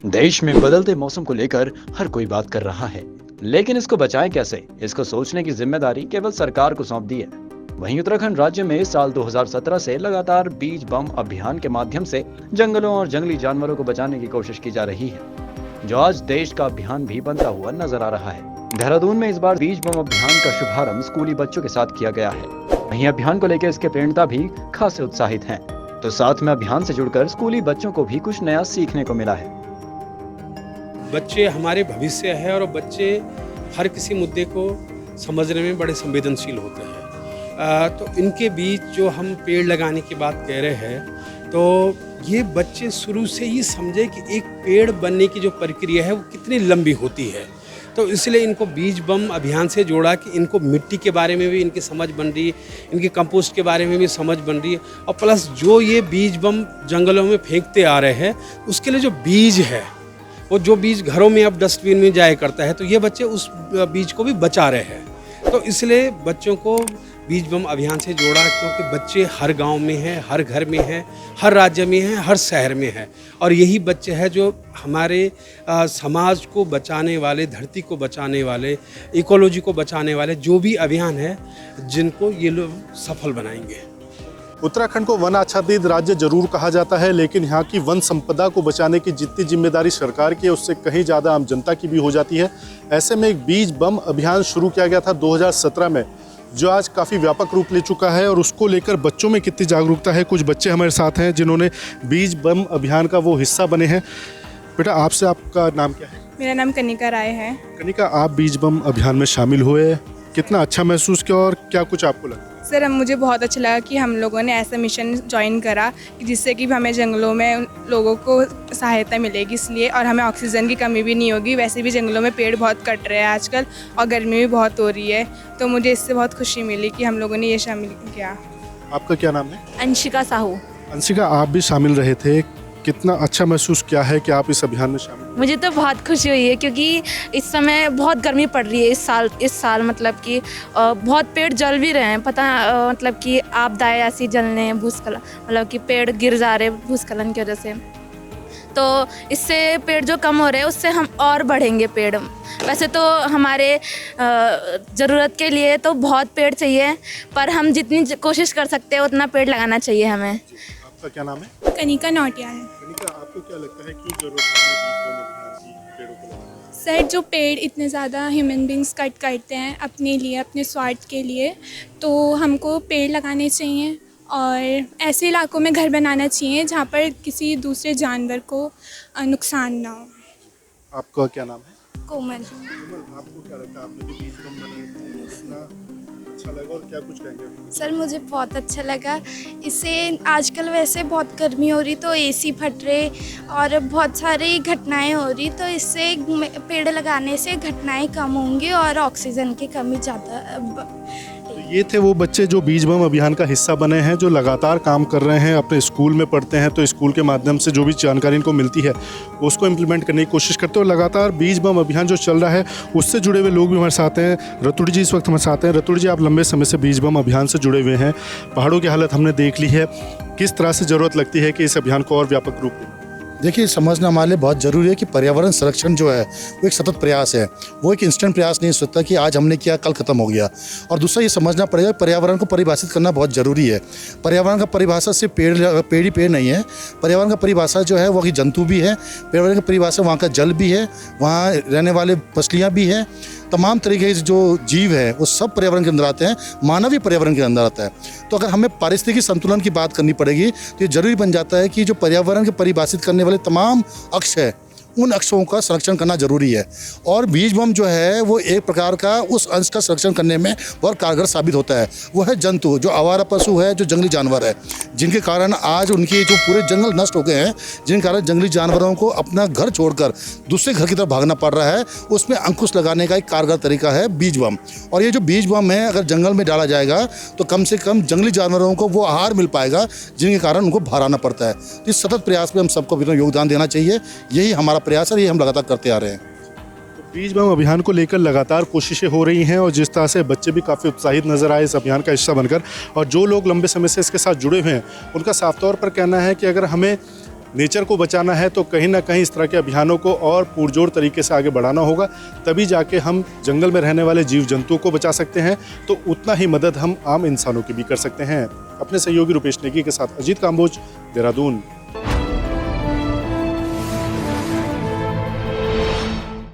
देश में बदलते मौसम को लेकर हर कोई बात कर रहा है, लेकिन इसको बचाएं कैसे, इसको सोचने की जिम्मेदारी केवल सरकार को सौंप दी है। वहीं उत्तराखंड राज्य में साल 2017 से लगातार बीज बम अभियान के माध्यम से जंगलों और जंगली जानवरों को बचाने की कोशिश की जा रही है, जो आज देश का अभियान भी बनता हुआ नजर आ रहा है। देहरादून में इस बार बीज बम अभियान का शुभारंभ स्कूली बच्चों के साथ किया गया है। वहीं अभियान को लेकर इसके प्रेरणा भी खासे उत्साहित हैं, तो साथ में अभियान से जुड़कर स्कूली बच्चों को भी कुछ नया सीखने को मिला है। बच्चे हमारे भविष्य है और बच्चे हर किसी मुद्दे को समझने में बड़े संवेदनशील होते हैं। तो इनके बीच जो हम पेड़ लगाने की बात कह रहे हैं, तो ये बच्चे शुरू से ही समझे कि एक पेड़ बनने की जो प्रक्रिया है वो कितनी लंबी होती है। तो इसलिए इनको बीज बम अभियान से जोड़ा कि इनको मिट्टी के बारे में भी इनकी समझ बन रही है, इनके कंपोस्ट के बारे में भी समझ बन रही है, और प्लस जो ये बीज बम जंगलों में फेंकते आ रहे हैं उसके लिए जो बीज है, वो जो बीज घरों में अब डस्टबिन में जाया करता है, तो ये बच्चे उस बीज को भी बचा रहे हैं। तो इसलिए बच्चों को बीज बम अभियान से जोड़ा, क्योंकि बच्चे हर गांव में हैं, हर घर में हैं, हर राज्य में हैं, हर शहर में हैं, और यही बच्चे हैं जो हमारे समाज को बचाने वाले, धरती को बचाने वाले, इकोलॉजी को बचाने वाले जो भी अभियान है, जिनको ये लोग सफल बनाएंगे। उत्तराखंड को वन आच्छादित राज्य जरूर कहा जाता है, लेकिन यहाँ की वन संपदा को बचाने की जितनी जिम्मेदारी सरकार की है उससे कहीं ज़्यादा आम जनता की भी हो जाती है। ऐसे में एक बीज बम अभियान शुरू किया गया था 2017 में, जो आज काफ़ी व्यापक रूप ले चुका है, और उसको लेकर बच्चों में कितनी जागरूकता है। कुछ बच्चे हमारे साथ हैं जिन्होंने बीज बम अभियान का वो हिस्सा बने हैं। बेटा, आपसे, आपका नाम क्या है? मेरा नाम कनिका राय है। कनिका, आप बीज बम अभियान में शामिल हुए, कितना अच्छा महसूस किया और क्या कुछ आपको लगा? सर, मुझे बहुत अच्छा लगा कि हम लोगों ने ऐसा मिशन ज्वाइन करा कि जिससे कि हमें जंगलों में लोगों को सहायता मिलेगी, इसलिए, और हमें ऑक्सीजन की कमी भी नहीं होगी। वैसे भी जंगलों में पेड़ बहुत कट रहे हैं आजकल, और गर्मी भी बहुत हो रही है, तो मुझे इससे बहुत खुशी मिली कि हम लोगों ने ये शामिल किया। आपका क्या नाम है? अंशिका साहू। अंशिका, आप भी शामिल रहे थे, कितना अच्छा महसूस किया है कि आप इस अभियान में शामिल? मुझे तो बहुत खुशी हुई है, क्योंकि इस समय बहुत गर्मी पड़ रही है। इस साल मतलब कि बहुत पेड़ जल भी रहे हैं, मतलब कि आपदाएं ऐसी जलने, भूस्खलन, मतलब कि पेड़ गिर जा रहे भूस्खलन की वजह से। तो इससे पेड़ जो कम हो रहे हैं उससे हम और बढ़ेंगे पेड़। वैसे तो हमारे ज़रूरत के लिए तो बहुत पेड़ चाहिए, पर हम जितनी कोशिश कर सकते हैं उतना पेड़ लगाना चाहिए हमें। आपका क्या नाम है? कनिका नौटिया है। कनिका, आपको क्या लगता है कि जरूरत है पेड़ों को लगाने? सर, जो पेड़ इतने ज़्यादा ह्यूमन बींग्स कट करते हैं अपने लिए, अपने स्वार्थ के लिए, तो हमको पेड़ लगाने चाहिए और ऐसे इलाकों में घर बनाना चाहिए जहाँ पर किसी दूसरे जानवर को नुकसान ना हो। आपका क्या नाम है? कोमल। आपको क्या लगता है, आपने भी बीज बम बनाए थे, कितना अच्छा लगा और क्या कुछ कहेंगे? सर, मुझे बहुत अच्छा लगा। इससे आजकल वैसे बहुत गर्मी हो रही, तो एसी फट रहे और बहुत सारी घटनाएं हो रही, तो इससे पेड़ लगाने से घटनाएं कम होंगी और ऑक्सीजन की कमी ज़्यादा। ये थे वो बच्चे जो बीज बम अभियान का हिस्सा बने हैं, जो लगातार काम कर रहे हैं, अपने स्कूल में पढ़ते हैं, तो स्कूल के माध्यम से जो भी जानकारी इनको मिलती है उसको इम्प्लीमेंट करने की कोशिश करते हैं, और लगातार बीज बम अभियान जो चल रहा है उससे जुड़े हुए लोग भी हमारे साथ हैं। रतुड़ी जी इस वक्त हमारे साथ हैं। रतुड़ी जी, आप लंबे समय से बीज बम अभियान से जुड़े हुए हैं, पहाड़ों की हालत हमने देख ली है, किस तरह से ज़रूरत लगती है कि इस अभियान को और व्यापक रूप दें? देखिए, समझना हमारे लिए बहुत ज़रूरी है कि पर्यावरण संरक्षण जो है वो एक सतत प्रयास है, वो एक इंस्टेंट प्रयास नहीं हो सकता कि आज हमने किया कल ख़त्म हो गया। और दूसरा ये समझना पड़ेगा पर्यावरण को परिभाषित करना बहुत ज़रूरी है। पर्यावरण का परिभाषा सिर्फ पेड़ ही पेड़ नहीं है। पर्यावरण का परिभाषा जो है वो कि जंतु भी है, पर्यावरण की परिभाषा वहाँ का जल भी है, वहाँ रहने वाले मछलियाँ भी हैं, तमाम तरीके के जो जीव है वो सब पर्यावरण के अंदर आते हैं, मानव भी पर्यावरण के अंदर आता है। तो अगर हमें पारिस्थितिकी संतुलन की बात करनी पड़ेगी तो ये जरूरी बन जाता है कि जो पर्यावरण के परिभाषित करने वाले तमाम अक्ष है, उन अक्षों का संरक्षण करना जरूरी है। और बीज बम जो है वो एक प्रकार का उस अंश का संरक्षण करने में बहुत कारगर साबित होता है। वो है जंतु, जो आवारा पशु है, जो जंगली जानवर है, जिनके कारण आज उनके जो पूरे जंगल नष्ट हो गए हैं, जिन कारण जंगली जानवरों को अपना घर छोड़कर दूसरे घर की तरफ भागना पड़ रहा है, उसमें अंकुश लगाने का एक कारगर तरीका है बीज बम। और ये जो बीज बम है, अगर जंगल में डाला जाएगा तो कम से कम जंगली जानवरों को वो आहार मिल पाएगा जिनके कारण उनको बाहर आना पड़ता है। तो इस सतत प्रयास में हम सबको अपना योगदान देना चाहिए, यही हमारा प्रयास है, ये हम लगातार करते आ रहे हैं। बीज बम अभियान को लेकर लगातार कोशिशें हो रही हैं, और जिस तरह से बच्चे भी काफ़ी उत्साहित नजर आए इस अभियान का हिस्सा बनकर, और जो लोग लंबे समय से इसके साथ जुड़े हुए हैं उनका साफ तौर पर कहना है कि अगर हमें नेचर को बचाना है तो कहीं ना कहीं इस तरह के अभियानों को और पुरजोर तरीके से आगे बढ़ाना होगा, तभी जाके हम जंगल में रहने वाले जीव जंतुओं को बचा सकते हैं। तो उतना ही मदद हम आम इंसानों की भी कर सकते हैं। अपने सहयोगी रुपेश नेगी के साथ अजीत काम्बोज, देहरादून।